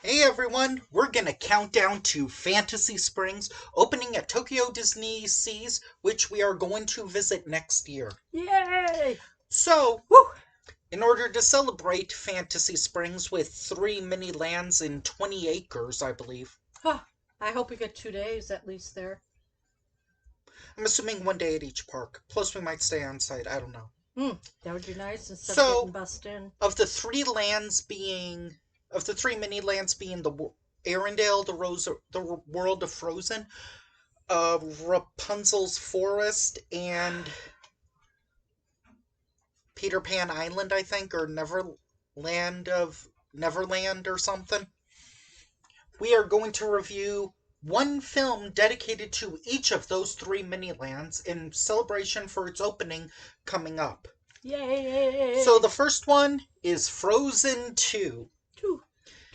Hey everyone, we're gonna count down to Fantasy Springs, opening at Tokyo Disney Seas, which we are going to visit next year. Yay! So, Woo! in order to celebrate Fantasy Springs with 3 mini lands in 20 acres, I believe. Huh. I hope we get 2 days at least there. I'm assuming 1 day at each park, plus we might stay on site, I don't know. That would be nice instead of getting So, bussed in. of the of the 3 mini lands being the Arendelle, the World of Frozen, Rapunzel's Forest, and Peter Pan Island, I think, or Neverland or something. We are going to review one film dedicated to each of those 3 mini lands in celebration for its opening coming up. Yay! So the first one is Frozen 2. Two,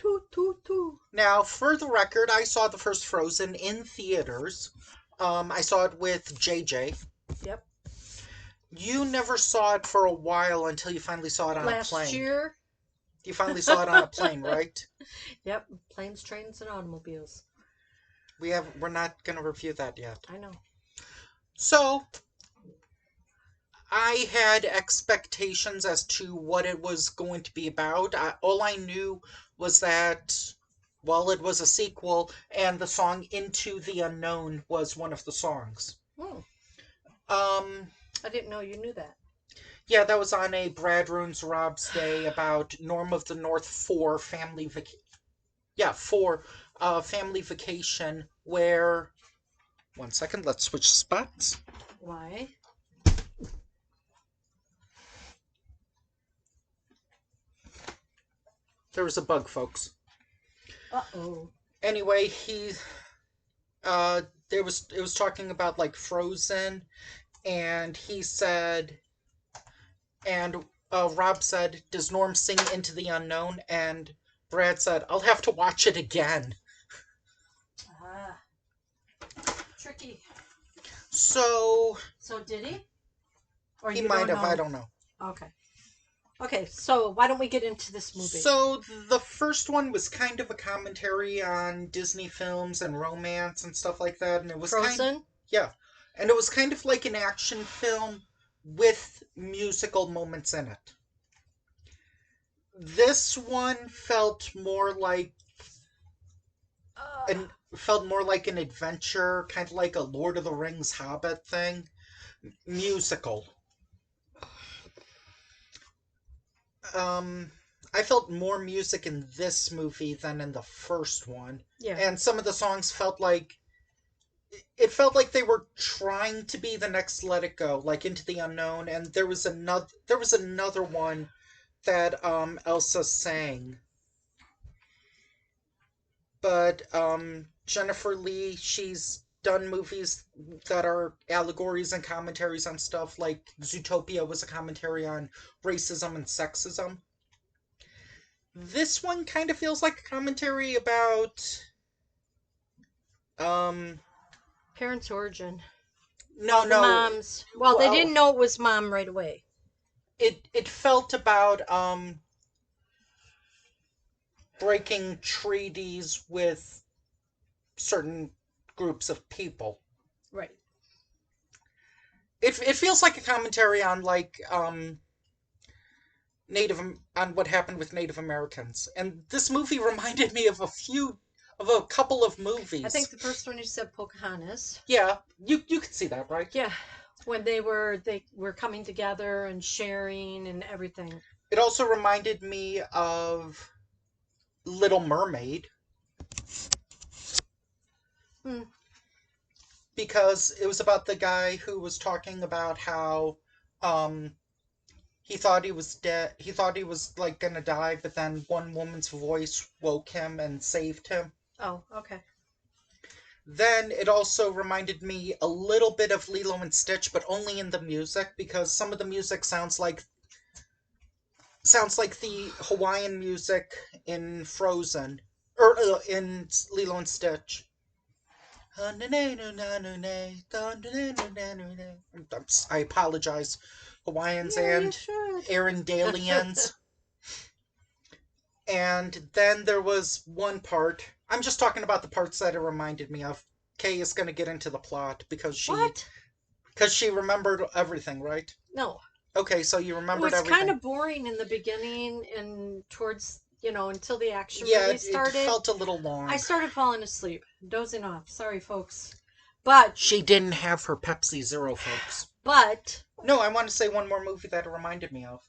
two, two, two. Now, for the record, I saw the first Frozen in theaters. I saw it with JJ. Yep. You never saw it for a while until you finally saw it on a Last plane. year. You finally saw it on a plane, right? Yep. Planes, trains, and automobiles. We're not gonna review that yet. I know. So I had expectations as to what it was going to be about. All I knew was that, well, it was a sequel, and the song "Into the Unknown" was one of the songs. Hmm. Um, I didn't know you knew that. yeah, that was on a Brad Runes Rob's Day about Norm of the North 4 family family vacation where, one second, let's switch spots. Why? There was a bug, folks. Uh-oh. Anyway, it was talking about like Frozen, and he said, and Rob said, "Does Norm sing Into the Unknown?" And Brad said, "I'll have to watch it again." Ah. Tricky. So So did he? Or he you might don't have, I know? don't know. Okay. Okay, so why don't we get into this movie? So the first one was kind of a commentary on Disney films and romance and stuff like that, and it was Frozen? yeah, and it was kind of like an action film with musical moments in it. This one Uh, felt more like an adventure, kind of like a Lord of the Rings Hobbit thing, musical. Um, I felt more music in this movie than in the first one, yeah. and some of the songs felt like they were trying to be the next Let It Go, like Into the Unknown, and there was another one that Elsa sang, but Jennifer Lee, she's done movies that are allegories and commentaries on stuff like Zootopia was a commentary on racism and sexism. This one kind of feels like a commentary about um Parents' origin. no, The no. moms. Well, they Well, didn't know it was mom right away. it felt about breaking treaties with certain groups of people. Right. It feels like a commentary on like native on what happened with Native Americans. And this movie reminded me of a couple of I think movies. the first one you said Pocahontas. Yeah, you could see that, right? Yeah. When they were coming together and sharing and everything. It also reminded me of Little Mermaid Hmm. because it was about the guy who was talking about how um he thought he was dead. He thought he was like gonna die, but then one woman's voice woke him and saved him. Oh, okay. Then it also reminded me a little bit of Lilo and Stitch, but only in the music because some of the music sounds like the Hawaiian music in Frozen or in Lilo and Stitch. I apologize, Hawaiians Yeah, you and should. Arendalians. And then there was one part. I'm just talking about the parts that it reminded me of. Kay is going to get into the plot What? because she remembered everything, right? No. Okay, so you It remembered was kind everything. of boring in the beginning and towards, until the action Yeah, really it started. felt a little I long. started falling asleep, dozing off. Sorry, folks. But, She didn't have her Pepsi Zero, folks. but, No, I want to say one more movie that it reminded me of.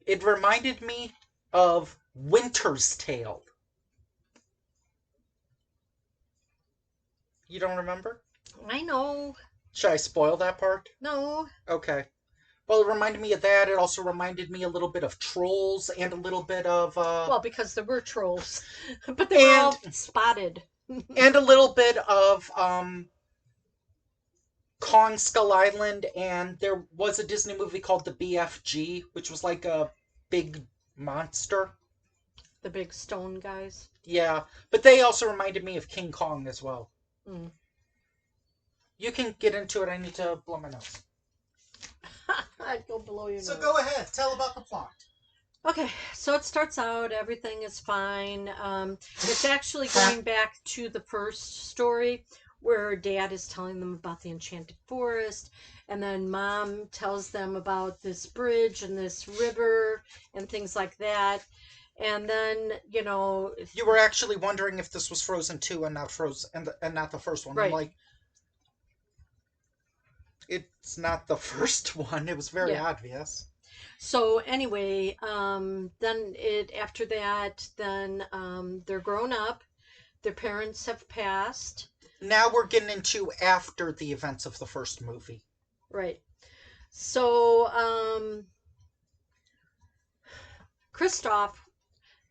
It reminded me of Winter's Tale. You don't remember? I know. Should I spoil that part? No. Okay. Well, it reminded me of that. It also reminded me a little bit of Trolls and a little bit of Well, because there were trolls, but they were and all spotted. and a little bit of Kong Skull Island, and there was a Disney movie called The BFG, which was like a big monster. The big stone guys. Yeah, but they also reminded me of King Kong as well. Mm. You can get into it. I need to blow my nose. I'd go below your So nose. go ahead, tell about the plot. Okay, so it starts out, everything is fine. It's actually going back to the first story where dad is telling them about the enchanted forest, and then mom tells them about this bridge and this river and things like that. And then, You were actually wondering if this was Frozen 2 and not Frozen and not the first one. I'm right, like, it's not the first one. It was very yeah. obvious. So anyway, then after that, then they're grown up. Their parents have passed. Now we're getting into after the events of the first movie. Right. So, Christoph,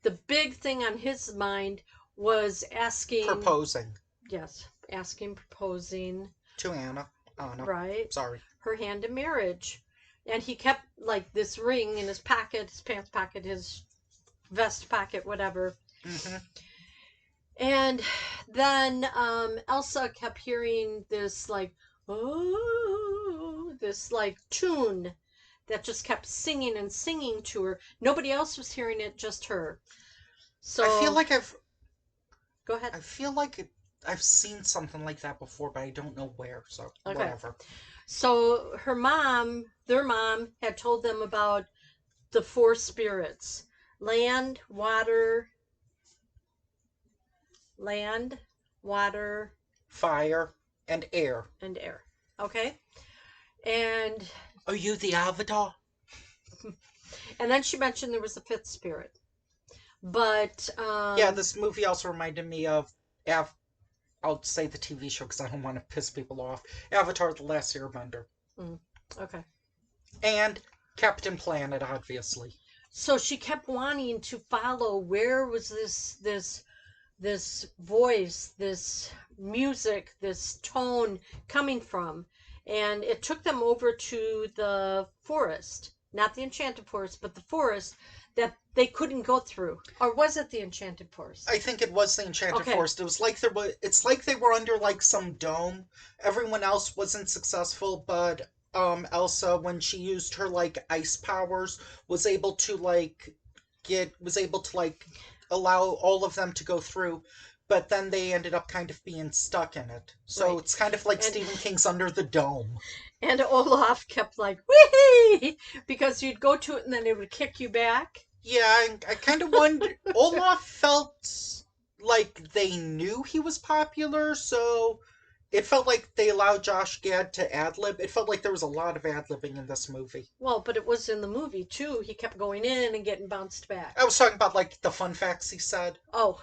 the big thing on his mind was asking, Proposing yes, proposing, to Anna. right, Sorry. her hand in marriage. And he kept like this ring in his pocket, his pants pocket, his vest pocket, whatever. Mm-hmm. And then Elsa kept hearing this like, oh, this like tune that just kept singing and singing to her. Nobody else was hearing it, just her. So I feel like go ahead. I feel like I've seen something like that before, but I don't know where. So Okay. whatever. So their mom, had told them about the four spirits: land, land, water, Fire and air. and air. Okay, and Are you the Avatar? then she mentioned there was a fifth spirit, but Yeah, this movie also reminded me of I'll say the TV show because I don't want to piss people off. Avatar: The Last Airbender. okay. And Captain Planet, obviously. So she kept wanting to follow where was this voice, this music, this tone coming from. And it took them over to the forest, not the enchanted forest, but the forest that they couldn't go through. Or was it the enchanted forest? I think it was the Enchanted Okay. Forest. It was like it's like they were under like some dome. Everyone else wasn't successful, but Elsa, when she used her like ice powers, was able to like allow all of them to go through. But then they ended up kind of being stuck in it. So Right. it's kind of like And Stephen King's Under the Dome. and Olaf kept like, wee, because you'd go to it and then it would kick you back. Yeah, I kind of wonder. Olaf felt like they knew he was popular, so it felt like they allowed Josh Gad to ad lib. It felt like there was a lot of ad libbing in this movie. Well, but it was in the movie too. He kept going in and getting bounced back. I was talking about like the fun facts he said. Oh.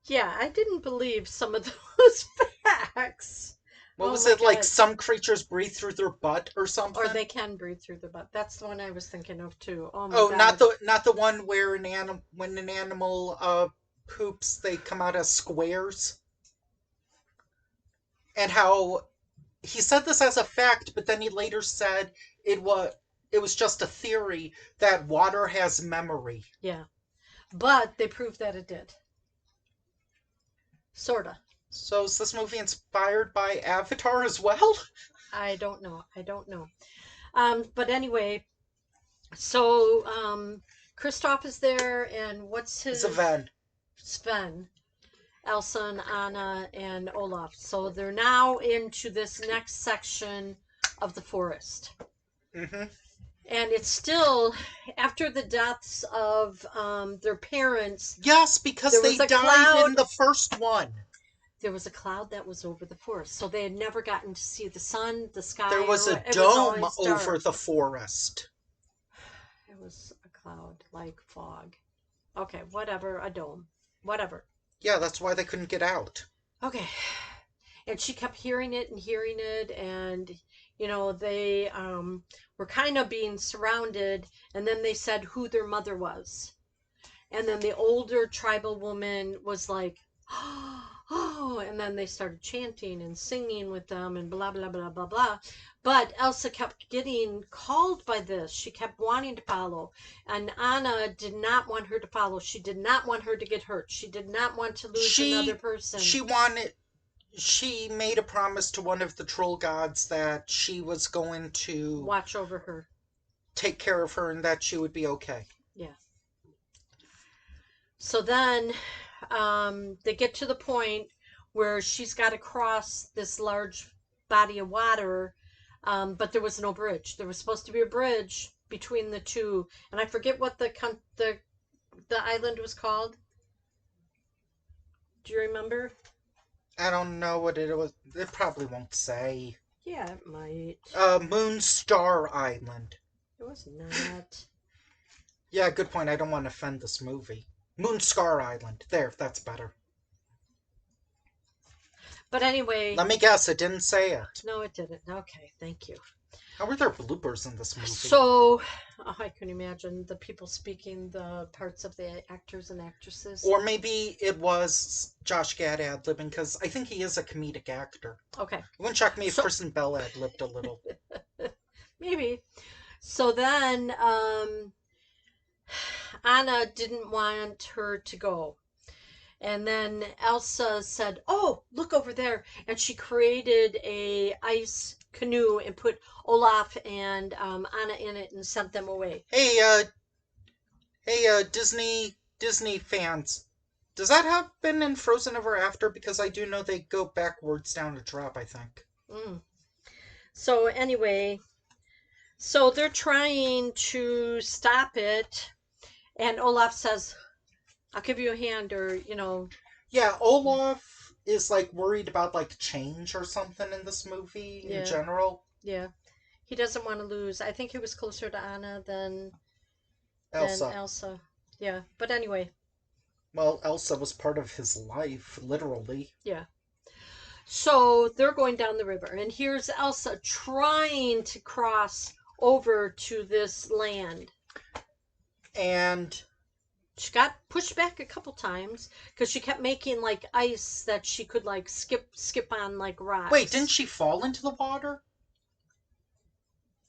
Yeah, I didn't believe some of those facts. What Oh was my it like? God. Some creatures breathe through their butt or something. Or they can breathe through the butt. That's the one I was thinking of too. Oh my Oh, God. not the one where when an animal poops, they come out as squares. And how he said this as a fact, but then he later said it was just a theory that water has memory. Yeah. But they proved that it did. Sorta. So is this movie inspired by Avatar as well? I don't know. I don't know. But anyway, So, Kristoff is there, and what's his Sven. Sven, Elsa and Anna and Olaf. So they're now into this next section of the forest. Hmm. And it's still after the deaths of their parents. Yes, because There they was a died cloud. in the first one. There was a cloud that was over the forest, so they had never gotten to see the sun, the There sky, was or a it was dome always over dark. the forest. It was a cloud like fog. Okay, whatever, a dome, whatever. Yeah, that's why they couldn't get out. Okay, and she kept hearing it, and they were kind of being surrounded, and then they said who their mother was. And then the older tribal woman was like, oh, and then they started chanting and singing with them and blah, blah, blah, blah, blah. But Elsa kept getting called by this. She kept wanting to follow. And Anna did not want her to follow. She did not want her to get hurt. She did not want to lose another She person. she wanted she made a promise to one of the troll gods that she was going to Watch over her. take care of her and that she would be okay. Yeah. So then they get to the point where she's got to cross this large body of water, but there was no bridge. There was supposed to be a bridge between the two, and I forget what the island was called. Do you remember? I don't know what it was. It probably won't say. Yeah, it might. Moonstar Island. It was not. Yeah, good point. I don't want to offend this movie. Moonscar Island. There, that's better. But anyway, Let me guess, it didn't say it. no, it didn't. Okay, thank you. How were there bloopers in this movie? So, I can imagine the people speaking the parts of the actors and actresses. Or maybe it was Josh Gad ad-libbing, because I think he is a comedic actor. Okay. It wouldn't shock me if So- Kristen Bell ad-libbed a little. Maybe. So then Anna didn't want her to go. And then Elsa said, "Oh, look over there." And she created a ice canoe and put Olaf and Anna in it and sent them away. Hey, Disney fans. Does that happen in Frozen Ever After? Because I do know they go backwards down a drop, I think. Mm. So anyway, so they're trying to stop it. And Olaf says, "I'll give you a hand," or, Yeah, Olaf is like worried about like change or something in this movie Yeah. in general. yeah. He doesn't want to lose. I think he was closer to Anna than Elsa. Elsa. Yeah. But anyway, Well, Elsa was part of his life, literally. yeah. So they're going down the river, and here's Elsa trying to cross over to this land. And She got pushed back a couple times because she kept making like ice that she could like skip on like rocks. wait, didn't she fall into the water?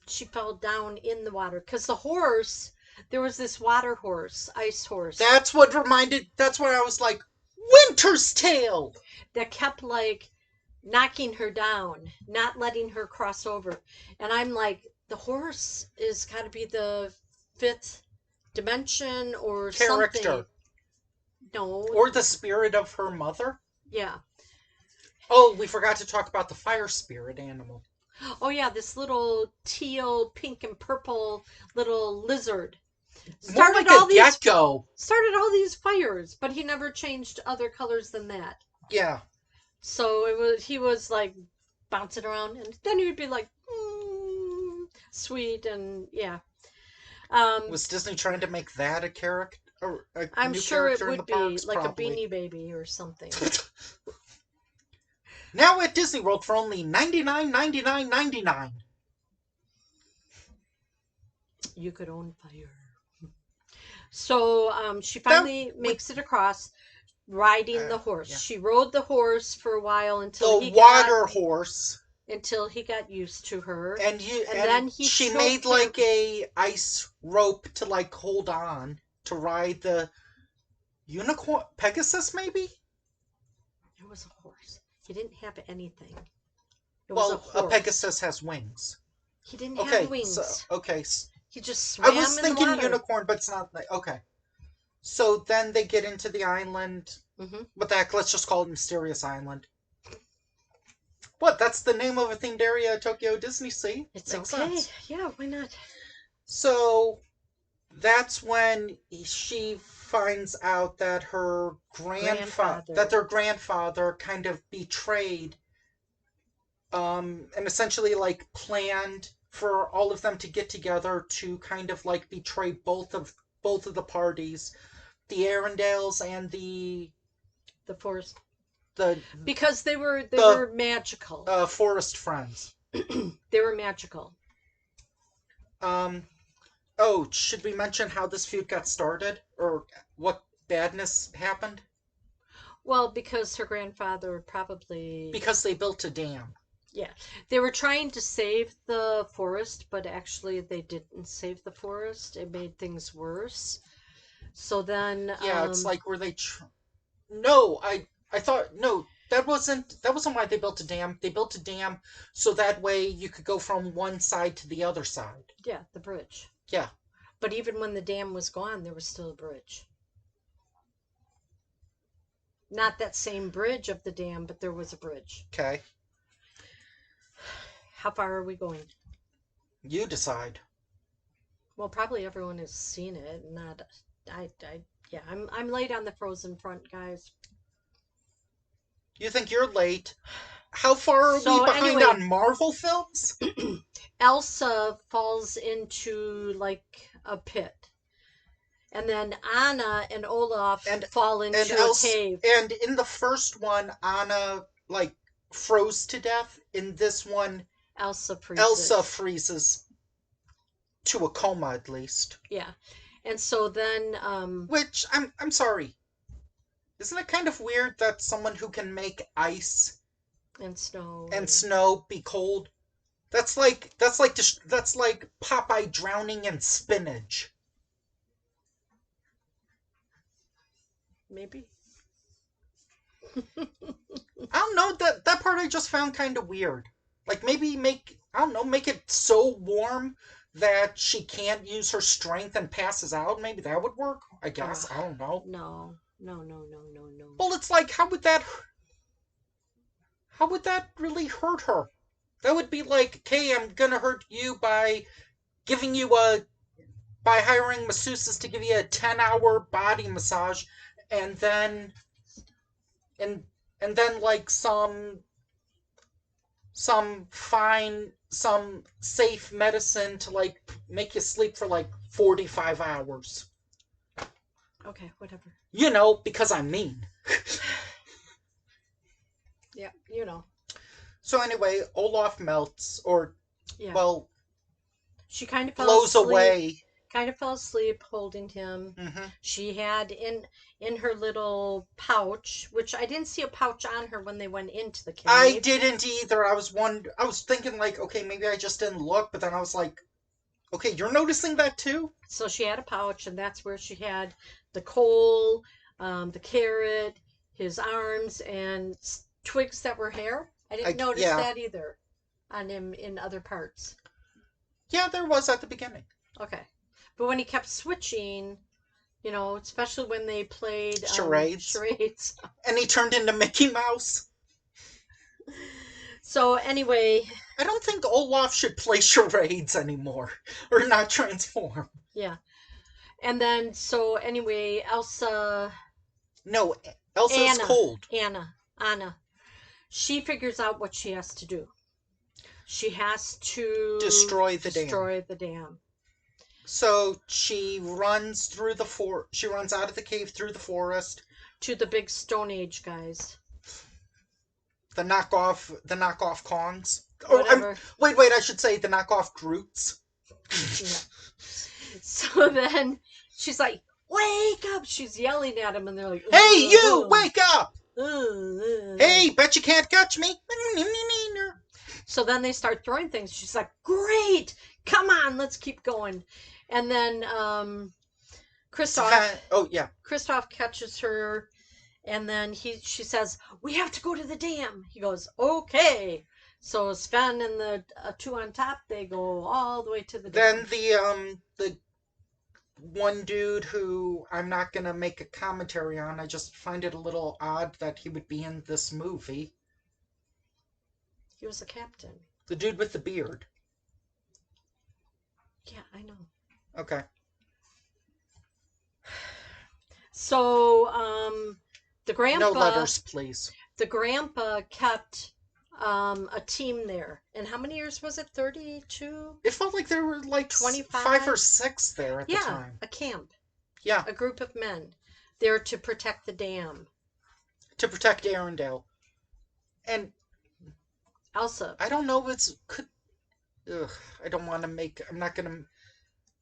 She fell down in the water because the horse, there was this water horse, ice horse, That's what I was like, Winter's Tale! that kept like knocking her down, not letting her cross over. And I'm like, the horse is got to be the fifth dimension or Character. something. No. Or the spirit of her mother? Yeah. Oh, we forgot to talk about the fire spirit animal. Oh yeah, this little teal, pink, and purple little lizard More like a gecko. started all these fires, but he never changed other colors than that. Yeah. So he was like bouncing around, and then he would be like sweet, and yeah. Was Disney trying to make that a character? Or a I'm new sure it character in would the be parks? like Probably. a Beanie Baby or something. Now at Disney World for only $99.99. You could own fire. So she finally makes it across, riding the horse. yeah. She rode the horse for a while until The water horse. until he got used to her. And then she choked made like him. a ice rope to like hold on to ride the unicorn Pegasus, maybe? It was a horse. He didn't have anything. It was a Well, a horse. Pegasus has wings. He didn't Okay, have wings. so He just I was swam in the thinking water. unicorn, but it's not. Okay. So then they get into the island. Hmm. What the heck? Let's just call it Mysterious Island. What? That's the name of a themed area at Tokyo Disney Sea. It's Makes okay. sense. Yeah, why not? So that's when she finds out that Grandfather. their grandfather kind of betrayed, and essentially like planned for all of them to get together to kind of like betray both of the parties, the Arendelles and The forest. the Because they the were magical. forest friends. They were magical. Um, oh, should we mention how this feud got started or what badness happened? Well, because her grandfather probably, Because they built a dam. yeah, they were trying to save the forest, but actually they didn't save the forest. It made things worse. So then, Yeah, it's like where they. No, I thought no. That wasn't why they built a dam. They built a dam so that way you could go from one side to the other side. yeah, the bridge. Yeah. But even when the dam was gone, there was still a bridge. Not that same bridge of the dam, but there was a bridge. Okay. How far are we going? You decide. Well, probably everyone has seen it. Not, yeah, I'm late on the Frozen front, guys. You think you're late. How far are we So behind anyway, on Marvel films? Elsa falls into like a pit, and then Anna and Olaf And fall and into a else cave. and in the first one, Anna like froze to death. In this one, Elsa Elsa freezes. freezes to a coma at least. Yeah, and so then Which I'm sorry. Isn't it kind of weird that someone who can make ice and snow and and snow be cold? That's like Popeye drowning in spinach. maybe. I don't know, that part I just found kind of weird. Like maybe I don't know, make it so warm that she can't use her strength and passes out. Maybe that would work. I guess. Ugh, I don't know. no, no, no, no, no, no. Well, it's like how would that really hurt her? That would be like, "Okay, I'm gonna hurt you giving you a by hiring masseuses to give you a 10-hour body massage and then and and then like some safe medicine to like make you sleep for like 45 hours. Okay, whatever. Because I'm mean. Yeah, you know. So anyway, Olaf melts or Yeah. well, She kind of fell blows asleep. away. Kind of fell asleep holding him. Hmm. She had in her little pouch, which I didn't see a pouch on her when they went into the cave. I didn't either. I was thinking like, okay, maybe I just didn't look, but then I was like, okay, you're noticing that too? So she had a pouch, and that's where she had the coal, the carrot, his arms, and twigs that were hair. I didn't notice Yeah. that either on him in other parts. Yeah, there was at the beginning. Okay. But when he kept switching, especially when they played Charades. And he turned into Mickey Mouse. So anyway, I don't think Olaf should play charades anymore. Or not transform. yeah. And then, so anyway, Elsa, No, Elsa is cold. Anna, she figures out what she has to do. She has to Destroy the dam. So she runs she runs out of the cave through the forest. To the big Stone Age guys. The knockoff Kongs. Whatever. Wait, I should say the knockoff Groots. Yeah. So then she's like, wake up! She's yelling at him, and they're like, hey, you, wake up! Hey, Hey! bet you can't catch me. So then they start throwing things. She's like, great! Come on, let's keep going. And then Kristoff catches her, and then she says, we have to go to the dam. He goes, okay. So Sven and the two on top, they go all the way to the Then dam. the one dude who I'm not gonna make a commentary on. I just find it a little odd that he would be in this movie. He was a captain. The dude with the beard. Yeah, I know. Okay. So the No grandpa letters, please. the grandpa kept a team there. And how many years was it? 32? It felt like there were like 5 or 25? 6 there at the Yeah, time. a camp, Yeah, a group of men there to protect the dam. to protect Arendelle. And Elsa. I don't know if it's could. Ugh, I don't want to make. I'm not gonna.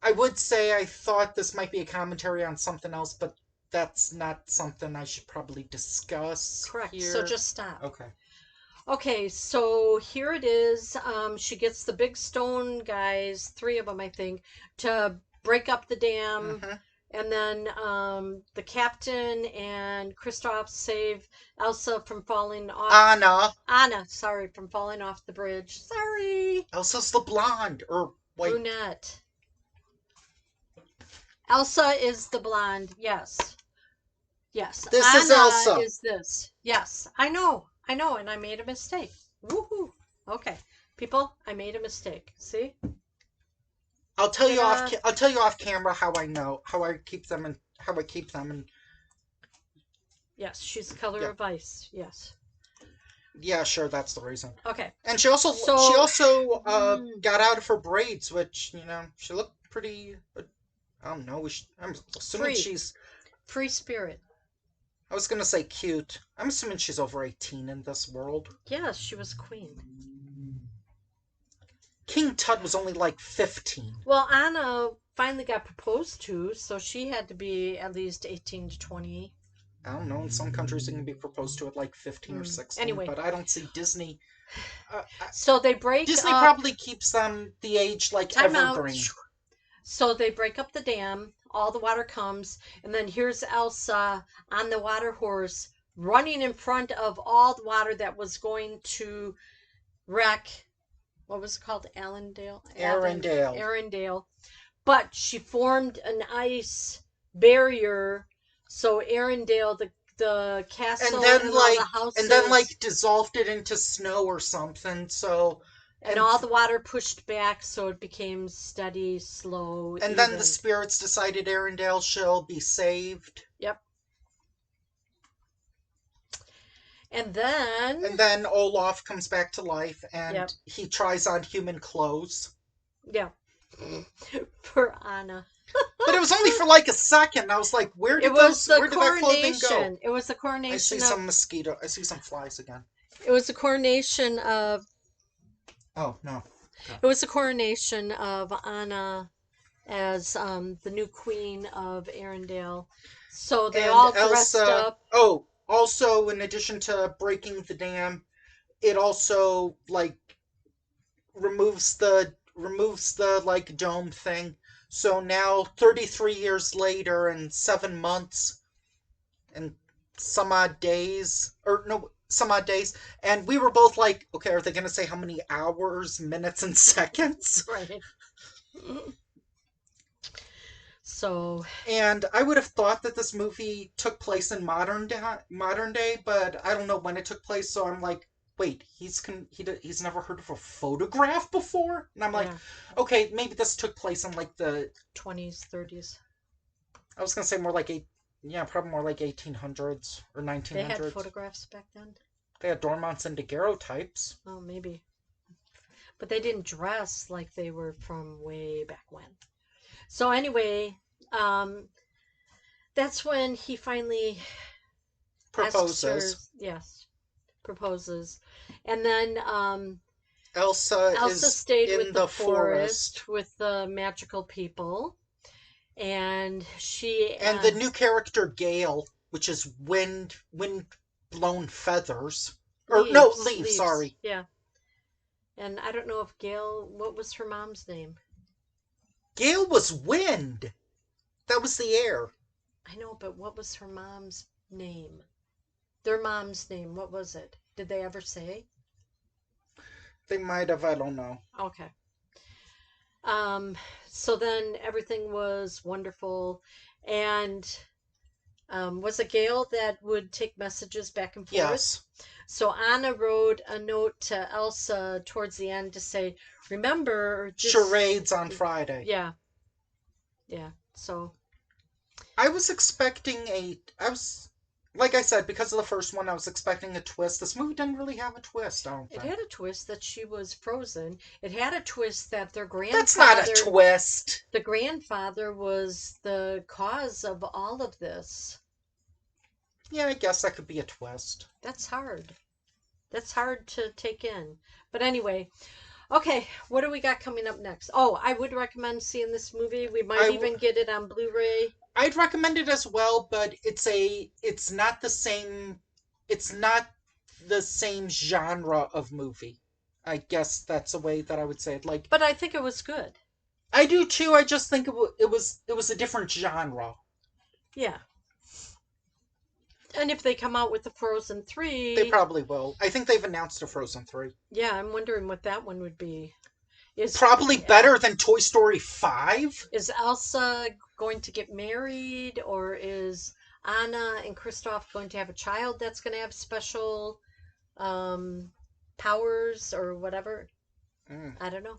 I would say I thought this might be a commentary on something else, but that's not something I should probably discuss Correct. So here. just stop. Okay. Okay, so here it is. She gets the big stone guys, three of them, I think, to break up the dam. Mm-hmm. And then the captain and Kristoff save Elsa from falling off. Anna. Anna, sorry, from falling off the bridge. Sorry. Elsa's the blonde or white. Brunette. Elsa is the blonde. Yes. Yes. This is Anna Elsa. is this. Yes. I know. I know. And I made a mistake. Woohoo. Okay. People, I made a mistake. See? I'll tell you off. Ta-da. I'll tell you off camera how I know how I keep them and how I keep them and Yes. She's the color yeah, of ice. Yes. yeah, sure, that's the reason. Okay. And she So, also mm, got out of her braids, which she looked pretty. I don't know. I'm assuming free. she's. Free spirit. I was gonna say cute. I'm assuming she's over 18 in this world. Yes, she was queen. King Tut was only like 15. Well, Anna finally got proposed to, so she had to be at least 18 to 20. I don't know. In some countries, it can be proposed to at like 15 or 16, Anyway, but I don't see Disney. so they break Disney up. probably keeps them the age like Time out. evergreen. So they break up the dam, all the water comes, and then here's Elsa on the water horse running in front of all the water that was going to wreck, what was it called? Arendelle. Arendelle. But she formed an ice barrier, so Arendelle, the And castle then and all the like houses dissolved it into snow or something. So and and all the water pushed back, so it became steady, slow, and then the even. spirits decided Arendelle shall be saved. Yep. And And then, then Olaf comes back to life yep, and he tries on human clothes. yeah, for Anna. But it was only for like a second. I was like, It was the where did that clothing go? coronation. It was the I see coronation of. some mosquito. I see some flies again. It was the coronation of. Oh no. Okay. It was the coronation of Anna as the new queen of Arendelle. So they And all dressed Elsa. up. Oh, also in addition to breaking the dam, it also like removes the like dome thing. So now 33 years later and 7 months and some odd days or no some odd days and we were both like, okay, are they going to say how many hours, minutes and seconds? Right. So, And I would have thought that this movie took place in modern day, but I don't know when it took place, so I'm like, wait, he's never heard of a photograph before? And I'm like, yeah, okay, maybe this took place in like the 20s, 30s. I was gonna say more like probably more like 1800s or They had 1900s. photographs back then? They had Dormont's and daguerreotypes. Oh, maybe. But they didn't dress like they were from way back when. So anyway, um, that's when he finally asks her, Proposes. yes, proposes. And then Elsa Elsa is stayed in with the the forest. forest with the magical people. And she, And the new character Gale, which is wind blown feathers. Or no, leaves, leaves, sorry. yeah. And I don't know if Gail, what was her mom's name? Gale was wind. That was the air. I know, but what was her mom's name? Their mom's name, what was it? Did they ever say? They might have, I don't know. Okay. Um, so then everything was wonderful. And was it Gail that would take messages back and forth? Yes. So Anna wrote a note to Elsa towards the end to say, remember this. Charades on Friday. Yeah, yeah. So, I was expecting a. I was. Like I said, because of the first one, I was expecting a twist. This movie didn't really have a twist, I don't it think. had a twist that she was frozen. It had a twist that their That's not a grandfather, twist. the grandfather was the cause of all of this. Yeah, I guess that could be a twist. That's hard. That's hard to take in. But anyway, okay, what do we got coming up next? Oh, I would recommend seeing this movie. We might I, even get it on Blu-ray. I'd recommend it as well, but it's not the same. It's not the same genre of movie. I guess that's a way that I would say it. Like But I think it was good. I do too. I just think it was a different genre. Yeah. And if they come out with the Frozen They 3, probably will. I think they've announced a Frozen 3. yeah, I'm wondering what that one would be. Is Probably better than Toy Story 5. is Elsa going to get married, or is Anna and Kristoff going to have a child that's going to have special um, powers or whatever? Mm. I don't know.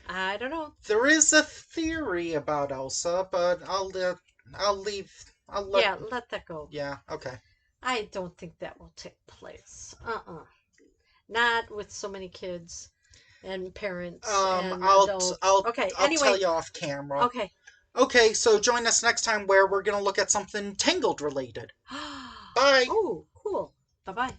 I don't know. There is a theory about Elsa, but I'll leave. I'll let. Yeah, let that go. Yeah. Okay. I don't think that will take place. Not with so many kids and parents and adults. Okay, I'll tell anyway. you off camera. Okay. Okay, so join us next time where we're gonna look at something Tangled related. Bye. Oh, cool. Bye bye.